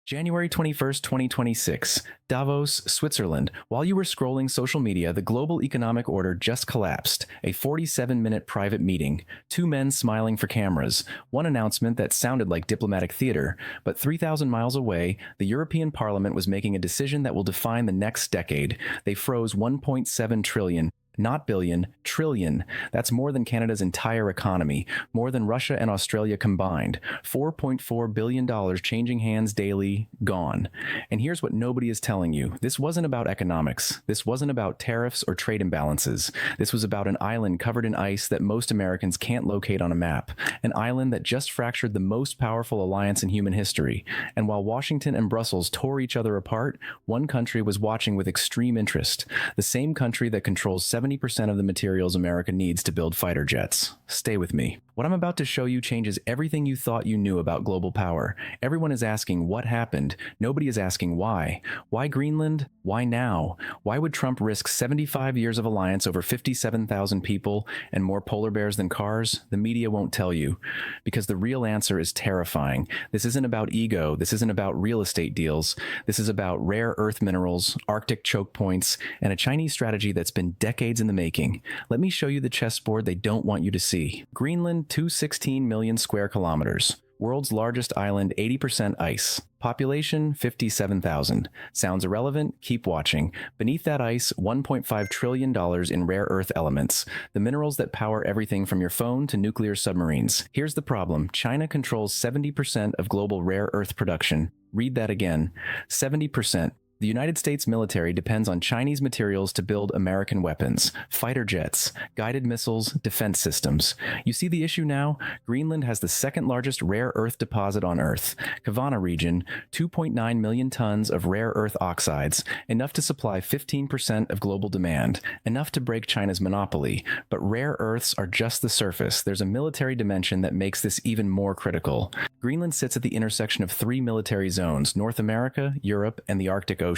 January 21st, 2026, Davos, Switzerland. While you were scrolling social media, the global economic order just collapsed. A 47-minute private meeting, two men smiling for cameras, one announcement that sounded like diplomatic theater, but 3,000 miles away, the European Parliament was making a decision that will define the next decade. They froze 1.7 trillion. Not billion, trillion. That's more than Canada's entire economy, more than Russia and Australia combined. $4.4 billion changing hands daily, gone. And here's what nobody is telling you. This wasn't about economics. This wasn't about tariffs or trade imbalances. This was about an island covered in ice that most Americans can't locate on a map. An island that just fractured the most powerful alliance in human history. And while Washington and Brussels tore each other apart, one country was watching with extreme interest. The same country that controls 70% of the materials America needs to build fighter jets. Stay with me. What I'm about to show you changes everything you thought you knew about global power. Everyone is asking what happened. Nobody is asking why. Why Greenland? Why now? Why would Trump risk 75 years of alliance over 57,000 people and more polar bears than cars? The media won't tell you. Because the real answer is terrifying. This isn't about ego. This isn't about real estate deals. This is about rare earth minerals, Arctic choke points, and a Chinese strategy that's been decades in the making. Let me show you the chessboard they don't want you to see. Greenland, 216 million square kilometers. World's largest island, 80% ice. Population, 57,000. Sounds irrelevant? Keep watching. Beneath that ice, $1.5 trillion in rare earth elements, the minerals that power everything from your phone to nuclear submarines. Here's the problem. China controls 70% of global rare earth production. Read that again. 70%. The United States military depends on Chinese materials to build American weapons, fighter jets, guided missiles, defense systems. You see the issue now? Greenland has the second largest rare earth deposit on Earth. Kavana region, 2.9 million tons of rare earth oxides, enough to supply 15% of global demand, enough to break China's monopoly. But rare earths are just the surface. There's a military dimension that makes this even more critical. Greenland sits at the intersection of three military zones: North America, Europe, and the Arctic Ocean.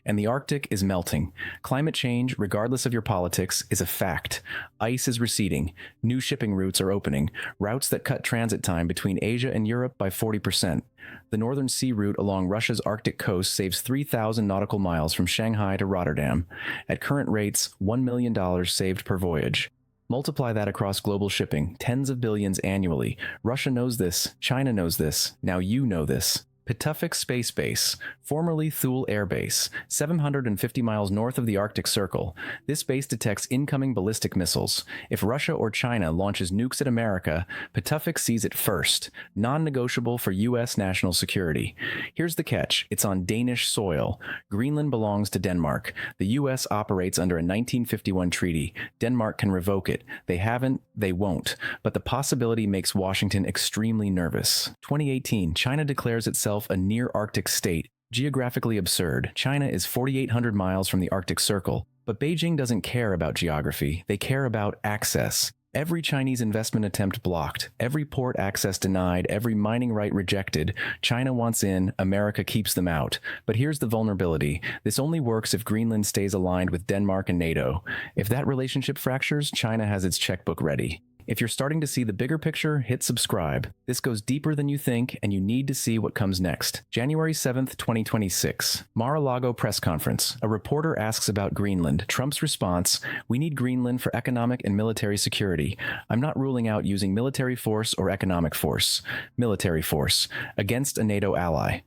And the Arctic is melting. Climate change, regardless of your politics, is a fact. Ice is receding. New shipping routes are opening, routes that cut transit time between Asia and Europe by 40%. The Northern Sea route along Russia's Arctic coast saves 3,000 nautical miles from Shanghai to Rotterdam. At current rates, $1 million saved per voyage. Multiply that across global shipping, tens of billions annually. Russia knows this. China knows this. Now you know this. Pituffik Space Base, formerly Thule Air Base, 750 miles north of the Arctic Circle. This base detects incoming ballistic missiles. If Russia or China launches nukes at America, Pituffik sees it first, non-negotiable for U.S. national security. Here's the catch. It's on Danish soil. Greenland belongs to Denmark. The U.S. operates under a 1951 treaty. Denmark can revoke it. They haven't, they won't. But the possibility makes Washington extremely nervous. 2018, China declares itself a near-Arctic state. Geographically absurd. China is 4,800 miles from the Arctic Circle. But Beijing doesn't care about geography. They care about access. Every Chinese investment attempt blocked, every port access denied, every mining right rejected. China wants in, America keeps them out. But here's the vulnerability. This only works if Greenland stays aligned with Denmark and NATO. If that relationship fractures, China has its checkbook ready. If you're starting to see the bigger picture, hit subscribe. This goes deeper than you think, and you need to see what comes next. January 7th, 2026. Mar-a-Lago press conference. A reporter asks about Greenland. Trump's response: "We need Greenland for economic and military security. I'm not ruling out using military force or economic force." Military force. Against a NATO ally.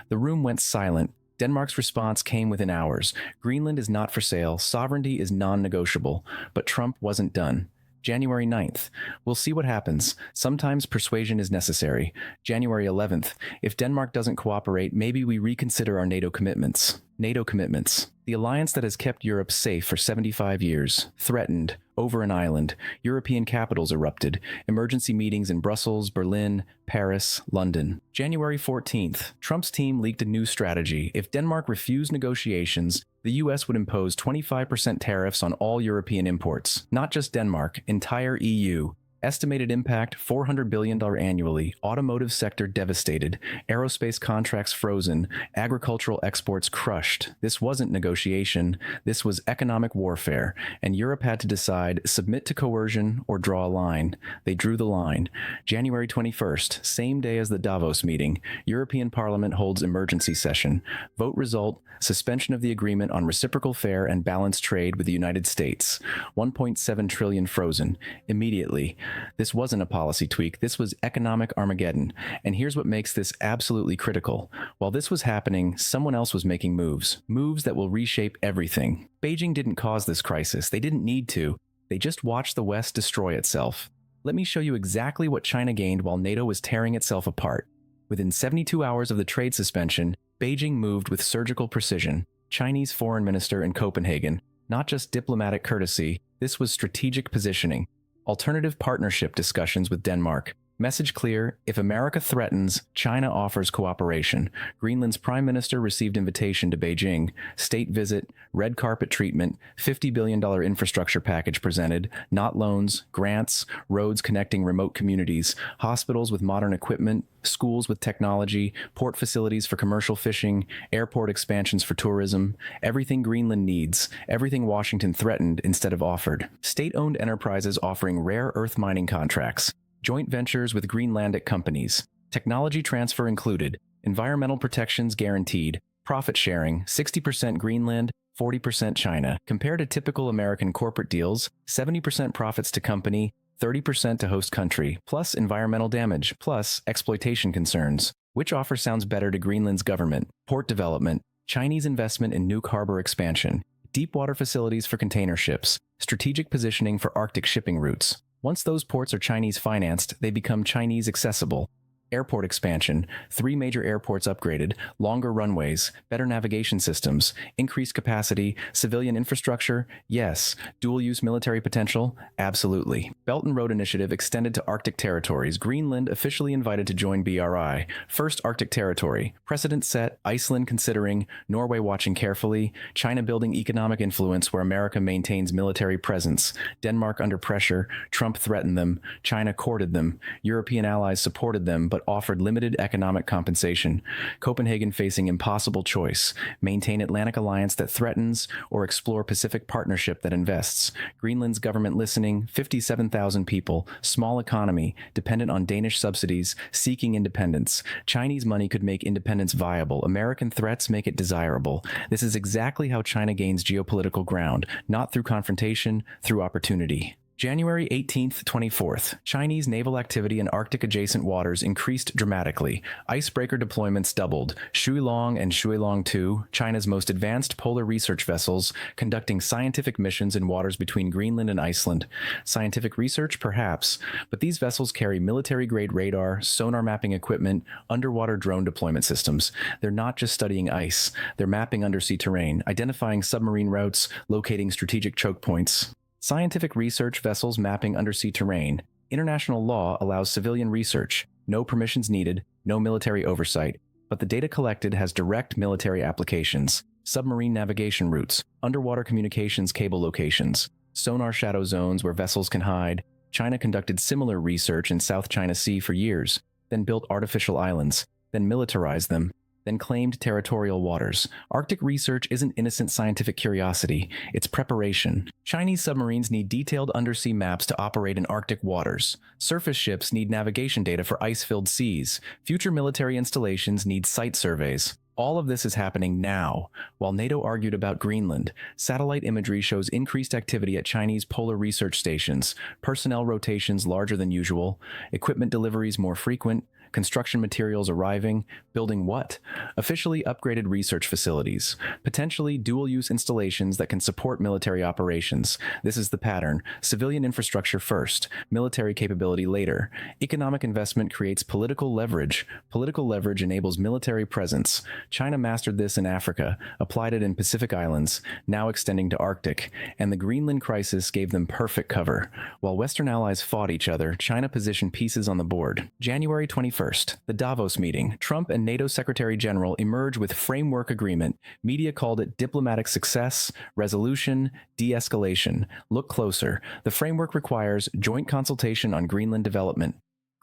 The room went silent. Denmark's response came within hours. Greenland is not for sale. Sovereignty is non-negotiable. But Trump wasn't done. January 9th. We'll see what happens. Sometimes persuasion is necessary. January 11th. If Denmark doesn't cooperate, maybe we reconsider our NATO commitments. NATO commitments. The alliance that has kept Europe safe for 75 years. Threatened. Over an island. European capitals erupted. Emergency meetings in Brussels, Berlin, Paris, London. January 14th. Trump's team leaked a new strategy. If Denmark refused negotiations, the U.S. would impose 25% tariffs on all European imports. Not just Denmark, entire EU. Estimated impact $400 billion annually, automotive sector devastated, aerospace contracts frozen, agricultural exports crushed. This wasn't negotiation, this was economic warfare, and Europe had to decide submit to coercion or draw a line. They drew the line. January 21st, same day as the Davos meeting, European Parliament holds emergency session. Vote result, suspension of the agreement on reciprocal fair and balanced trade with the United States. 1.7 trillion frozen. Immediately. This wasn't a policy tweak, this was economic Armageddon. And here's what makes this absolutely critical. While this was happening, someone else was making moves. Moves that will reshape everything. Beijing didn't cause this crisis. They didn't need to. They just watched the West destroy itself. Let me show you exactly what China gained while NATO was tearing itself apart. Within 72 hours of the trade suspension, Beijing moved with surgical precision. Chinese foreign minister in Copenhagen. Not just diplomatic courtesy, this was strategic positioning. Alternative partnership discussions with Denmark. Message clear, if America threatens, China offers cooperation. Greenland's prime minister received invitation to Beijing. State visit, red carpet treatment, $50 billion infrastructure package presented, not loans, grants, roads connecting remote communities, hospitals with modern equipment, schools with technology, port facilities for commercial fishing, airport expansions for tourism, everything Greenland needs, everything Washington threatened instead of offered. State-owned enterprises offering rare earth mining contracts. Joint ventures with Greenlandic companies, technology transfer included, environmental protections guaranteed, profit sharing, 60% Greenland, 40% China. Compared to typical American corporate deals, 70% profits to company, 30% to host country, plus environmental damage, plus exploitation concerns. Which offer sounds better to Greenland's government? Port development, Chinese investment in Nuuk Harbor expansion, deep water facilities for container ships, strategic positioning for Arctic shipping routes. Once those ports are Chinese-financed, they become Chinese-accessible. Airport expansion, 3 major airports upgraded, longer runways, better navigation systems, increased capacity, civilian infrastructure, yes. Dual-use military potential, absolutely. Belt and Road Initiative extended to Arctic territories, Greenland officially invited to join BRI. First Arctic territory, precedent set, Iceland considering, Norway watching carefully, China building economic influence where America maintains military presence, Denmark under pressure, Trump threatened them, China courted them, European allies supported them, but offered limited economic compensation. Copenhagen facing impossible choice. Maintain Atlantic alliance that threatens or explore Pacific partnership that invests. Greenland's government listening, 57,000 people, small economy, dependent on Danish subsidies, seeking independence. Chinese money could make independence viable. American threats make it desirable. This is exactly how China gains geopolitical ground, not through confrontation, through opportunity. January 18th, 24th, Chinese naval activity in Arctic-adjacent waters increased dramatically. Icebreaker deployments doubled. Shuilong and Shuilong 2, China's most advanced polar research vessels, conducting scientific missions in waters between Greenland and Iceland. Scientific research, perhaps, but these vessels carry military-grade radar, sonar mapping equipment, underwater drone deployment systems. They're not just studying ice. They're mapping undersea terrain, identifying submarine routes, locating strategic choke points. Scientific research vessels mapping undersea terrain. International law allows civilian research. No permissions needed, no military oversight. But the data collected has direct military applications. Submarine navigation routes, underwater communications cable locations, sonar shadow zones where vessels can hide. China conducted similar research in South China Sea for years, then built artificial islands, then militarized them, then claimed territorial waters. Arctic research isn't innocent scientific curiosity, it's preparation. Chinese submarines need detailed undersea maps to operate in Arctic waters. Surface ships need navigation data for ice-filled seas. Future military installations need site surveys. All of this is happening now. While NATO argued about Greenland, satellite imagery shows increased activity at Chinese polar research stations, personnel rotations larger than usual, equipment deliveries more frequent, construction materials arriving, building what? Officially upgraded research facilities, potentially dual-use installations that can support military operations. This is the pattern. Civilian infrastructure first, military capability later. Economic investment creates political leverage. Political leverage enables military presence. China mastered this in Africa, applied it in Pacific Islands, now extending to Arctic, and the Greenland crisis gave them perfect cover. While Western allies fought each other, China positioned pieces on the board. January 21st, 21st, the Davos meeting. Trump and NATO Secretary General emerge with framework agreement. Media called it diplomatic success, resolution, de-escalation. Look closer. The framework requires joint consultation on Greenland development,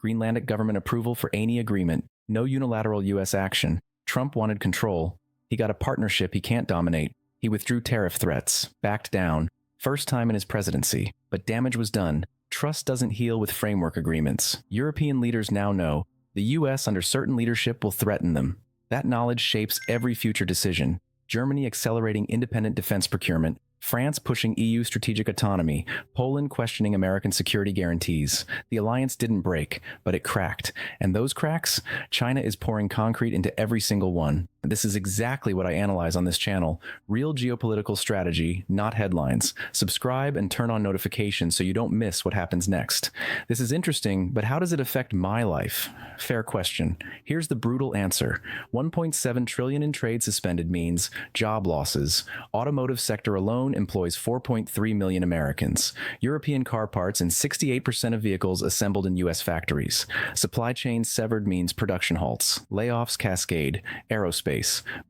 Greenlandic government approval for any agreement, no unilateral U.S. action. Trump wanted control. He got a partnership he can't dominate. He withdrew tariff threats, backed down. First time in his presidency. But damage was done. Trust doesn't heal with framework agreements. European leaders now know the U.S. under certain leadership will threaten them. That knowledge shapes every future decision. Germany accelerating independent defense procurement, France pushing EU strategic autonomy, Poland questioning American security guarantees. The alliance didn't break, but it cracked. And those cracks, China is pouring concrete into every single one. This is exactly what I analyze on this channel. Real geopolitical strategy, not headlines. Subscribe and turn on notifications so you don't miss what happens next. This is interesting, but how does it affect my life? Fair question. Here's the brutal answer. 1.7 trillion in trade suspended means job losses. Automotive sector alone employs 4.3 million Americans. European car parts and 68% of vehicles assembled in U.S. factories. Supply chains severed means production halts. Layoffs cascade. Aerospace.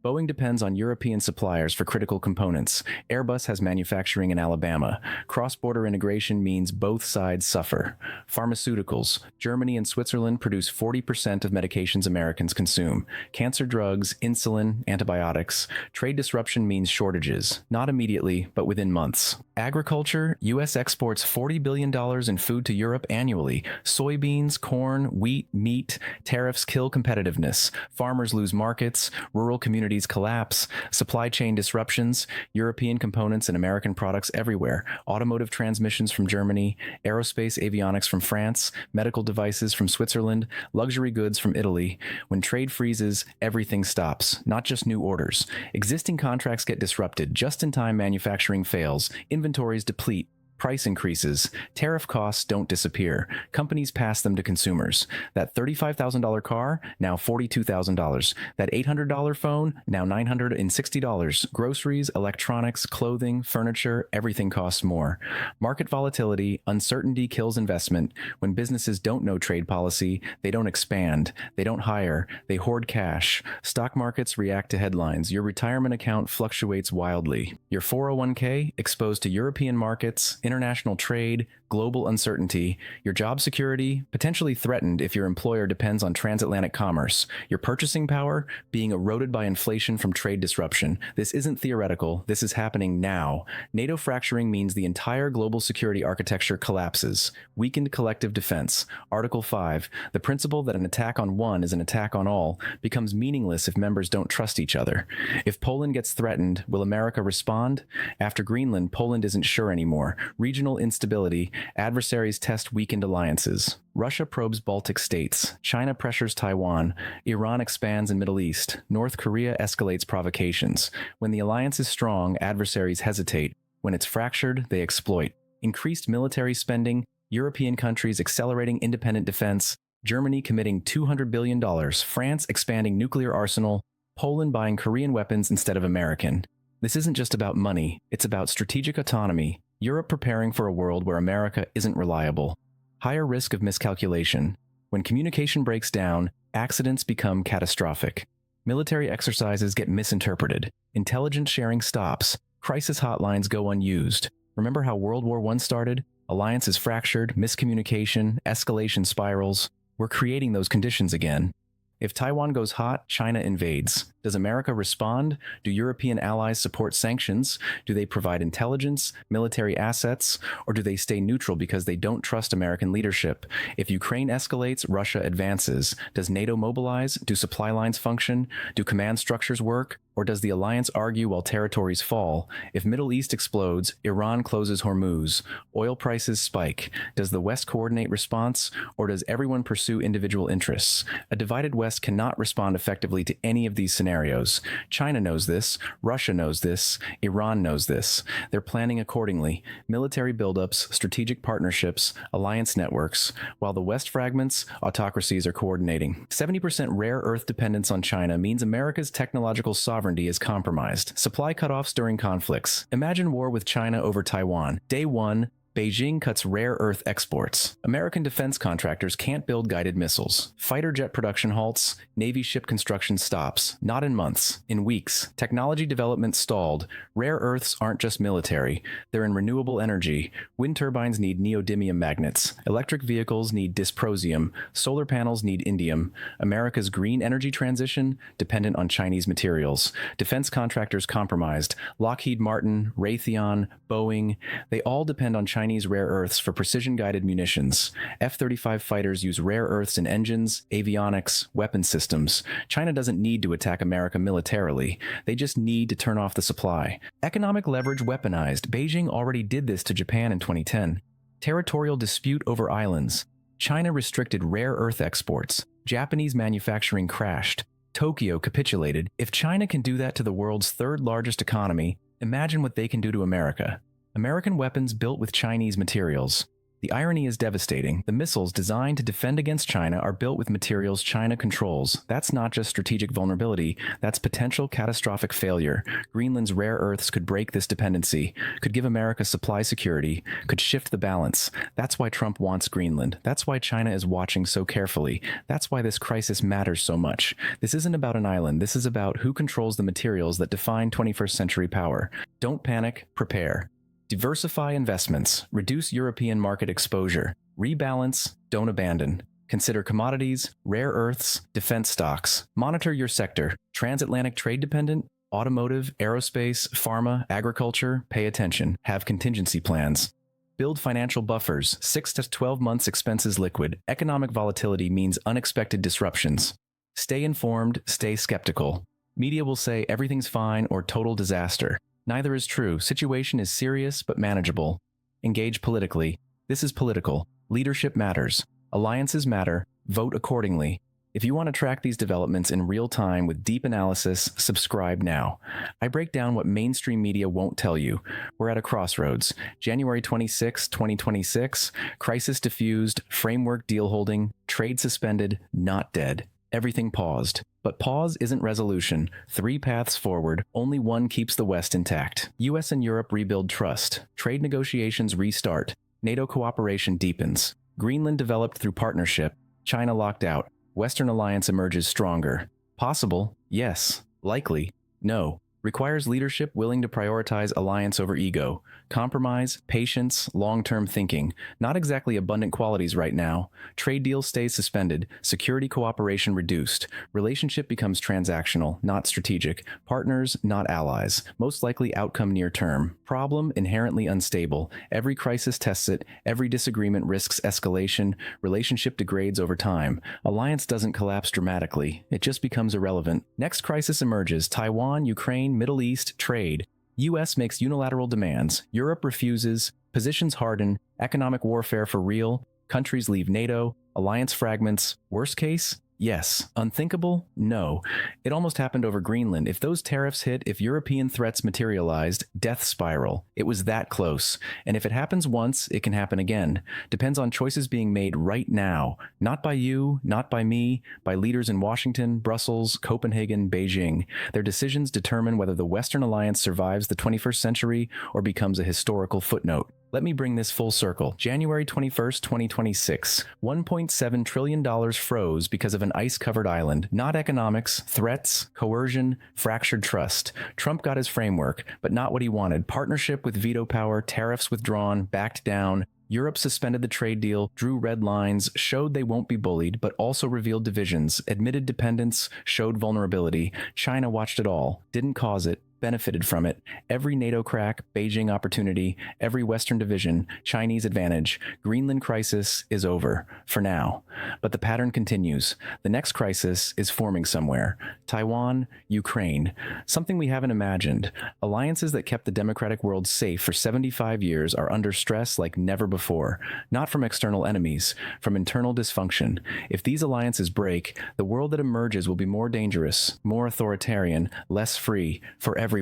Boeing depends on European suppliers for critical components. Airbus has manufacturing in Alabama. Cross-border integration means both sides suffer. Pharmaceuticals. Germany and Switzerland produce 40% of medications Americans consume. Cancer drugs, insulin, antibiotics. Trade disruption means shortages. Not immediately, but within months. Agriculture. U.S. exports $40 billion in food to Europe annually. Soybeans, corn, wheat, meat. Tariffs kill competitiveness. Farmers lose markets. Rural communities collapse, supply chain disruptions, European components and American products everywhere, automotive transmissions from Germany, aerospace avionics from France, medical devices from Switzerland, luxury goods from Italy. When trade freezes, everything stops, not just new orders. Existing contracts get disrupted, just-in-time manufacturing fails, inventories deplete, price increases, tariff costs don't disappear. Companies pass them to consumers. That $35,000 car, now $42,000. That $800 phone, now $960. Groceries, electronics, clothing, furniture, everything costs more. Market volatility, uncertainty kills investment. When businesses don't know trade policy, they don't expand, they don't hire, they hoard cash. Stock markets react to headlines. Your retirement account fluctuates wildly. Your 401k exposed to European markets, international trade, global uncertainty, your job security potentially threatened if your employer depends on transatlantic commerce, your purchasing power being eroded by inflation from trade disruption. This isn't theoretical, this is happening now. NATO fracturing means the entire global security architecture collapses. Weakened collective defense. Article 5, the principle that an attack on one is an attack on all, becomes meaningless if members don't trust each other. If Poland gets threatened, will America respond? After Greenland, Poland isn't sure anymore. Regional instability, adversaries test weakened alliances. Russia probes Baltic states. China pressures Taiwan. Iran expands in Middle East. North Korea escalates provocations. When the alliance is strong, adversaries hesitate. When it's fractured, they exploit. Increased military spending, European countries accelerating independent defense, Germany committing $200 billion, France expanding nuclear arsenal, Poland buying Korean weapons instead of American. This isn't just about money, it's about strategic autonomy. Europe preparing for a world where America isn't reliable. Higher risk of miscalculation. When communication breaks down, accidents become catastrophic. Military exercises get misinterpreted. Intelligence sharing stops. Crisis hotlines go unused. Remember how World War I started? Alliances fractured, miscommunication, escalation spirals. We're creating those conditions again. If Taiwan goes hot, China invades. Does America respond? Do European allies support sanctions? Do they provide intelligence, military assets, or do they stay neutral because they don't trust American leadership? If Ukraine escalates, Russia advances. Does NATO mobilize? Do supply lines function? Do command structures work? Or does the alliance argue while territories fall? If Middle East explodes, Iran closes Hormuz. Oil prices spike. Does the West coordinate response, or does everyone pursue individual interests? A divided West cannot respond effectively to any of these scenarios. China knows this. Russia knows this. Iran knows this. They're planning accordingly. Military buildups, strategic partnerships, alliance networks. While the West fragments, autocracies are coordinating. 70% rare earth dependence on China means America's technological sovereignty is compromised. Supply cutoffs during conflicts. Imagine war with China over Taiwan. Day 1, Beijing cuts rare earth exports. American defense contractors can't build guided missiles. Fighter jet production halts. Navy ship construction stops. Not in months, in weeks. Technology development stalled. Rare earths aren't just military. They're in renewable energy. Wind turbines need neodymium magnets. Electric vehicles need dysprosium. Solar panels need indium. America's green energy transition dependent on Chinese materials. Defense contractors compromised. Lockheed Martin, Raytheon, Boeing, they all depend on Chinese rare earths for precision-guided munitions. F-35 fighters use rare earths in engines, avionics, weapon systems. China doesn't need to attack America militarily. They just need to turn off the supply. Economic leverage weaponized. Beijing already did this to Japan in 2010. Territorial dispute over islands. China restricted rare earth exports. Japanese manufacturing crashed. Tokyo capitulated. If China can do that to the world's third largest economy, imagine what they can do to America. American weapons built with Chinese materials. The irony is devastating. The missiles designed to defend against China are built with materials China controls. That's not just strategic vulnerability, that's potential catastrophic failure. Greenland's rare earths could break this dependency, could give America supply security, could shift the balance. That's why Trump wants Greenland. That's why China is watching so carefully. That's why this crisis matters so much. This isn't about an island. This is about who controls the materials that define 21st century power. Don't panic, prepare. Diversify investments, reduce European market exposure, rebalance, don't abandon. Consider commodities, rare earths, defense stocks. Monitor your sector. Transatlantic trade dependent, automotive, aerospace, pharma, agriculture, pay attention. Have contingency plans. Build financial buffers, 6 to 12 months expenses liquid. Economic volatility means unexpected disruptions. Stay informed, stay skeptical. Media will say everything's fine or total disaster. Neither is true. Situation is serious but manageable. Engage politically. This is political. Leadership matters. Alliances matter. Vote accordingly. If you want to track these developments in real time with deep analysis, subscribe now. I break down what mainstream media won't tell you. We're at a crossroads. January 26, 2026, crisis diffused, framework deal holding, trade suspended, not dead. Everything paused. But pause isn't resolution. 3 paths forward, only one keeps the West intact. US and Europe rebuild trust. Trade negotiations restart. NATO cooperation deepens. Greenland developed through partnership. China locked out. Western alliance emerges stronger. Possible? Yes. Likely? No. Requires leadership willing to prioritize alliance over ego. Compromise, patience, long-term thinking. Not exactly abundant qualities right now. Trade deal stays suspended. Security cooperation reduced. Relationship becomes transactional, not strategic. Partners, not allies. Most likely outcome near term. Problem, inherently unstable. Every crisis tests it. Every disagreement risks escalation. Relationship degrades over time. Alliance doesn't collapse dramatically. It just becomes irrelevant. Next crisis emerges. Taiwan, Ukraine, Middle East, trade. US makes unilateral demands. Europe refuses. Positions harden. Economic warfare for real. Countries leave NATO. Alliance fragments. Worst case? Yes. Unthinkable? No. It almost happened over Greenland. If those tariffs hit, if European threats materialized, death spiral. It was that close. And if it happens once, it can happen again. Depends on choices being made right now. Not by you, not by me, by leaders in Washington, Brussels, Copenhagen, Beijing. Their decisions determine whether the Western alliance survives the 21st century or becomes a historical footnote. Let me bring this full circle. January 21st, 2026. $1.7 trillion froze because of an ice-covered island. Not economics, threats, coercion, fractured trust. Trump got his framework, but not what he wanted. Partnership with veto power, tariffs withdrawn, backed down. Europe suspended the trade deal, drew red lines, showed they won't be bullied, but also revealed divisions, admitted dependence, showed vulnerability. China watched it all, didn't cause it, benefited from it. Every NATO crack, Beijing opportunity, every Western division, Chinese advantage. Greenland crisis is over, for now. But the pattern continues. The next crisis is forming somewhere. Taiwan, Ukraine. Something we haven't imagined. Alliances that kept the democratic world safe for 75 years are under stress like never before. Not from external enemies, from internal dysfunction. If these alliances break, the world that emerges will be more dangerous, more authoritarian, less free, for everyone.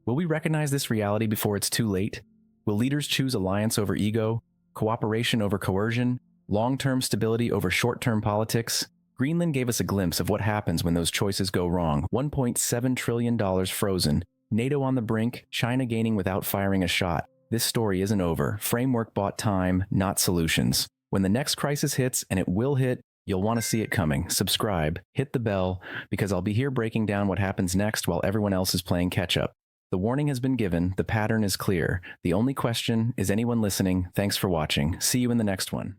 Will we recognize this reality before it's too late? Will leaders choose alliance over ego, cooperation over coercion, long-term stability over short-term politics? Greenland gave us a glimpse of what happens when those choices go wrong. $1.7 trillion frozen, NATO on the brink, China gaining without firing a shot. This story isn't over. Framework bought time, not solutions. When the next crisis hits, and it will hit, you'll want to see it coming. Subscribe, hit the bell, because I'll be here breaking down what happens next while everyone else is playing catch up. The warning has been given, the pattern is clear. The only question is anyone listening? Thanks for watching. See you in the next one.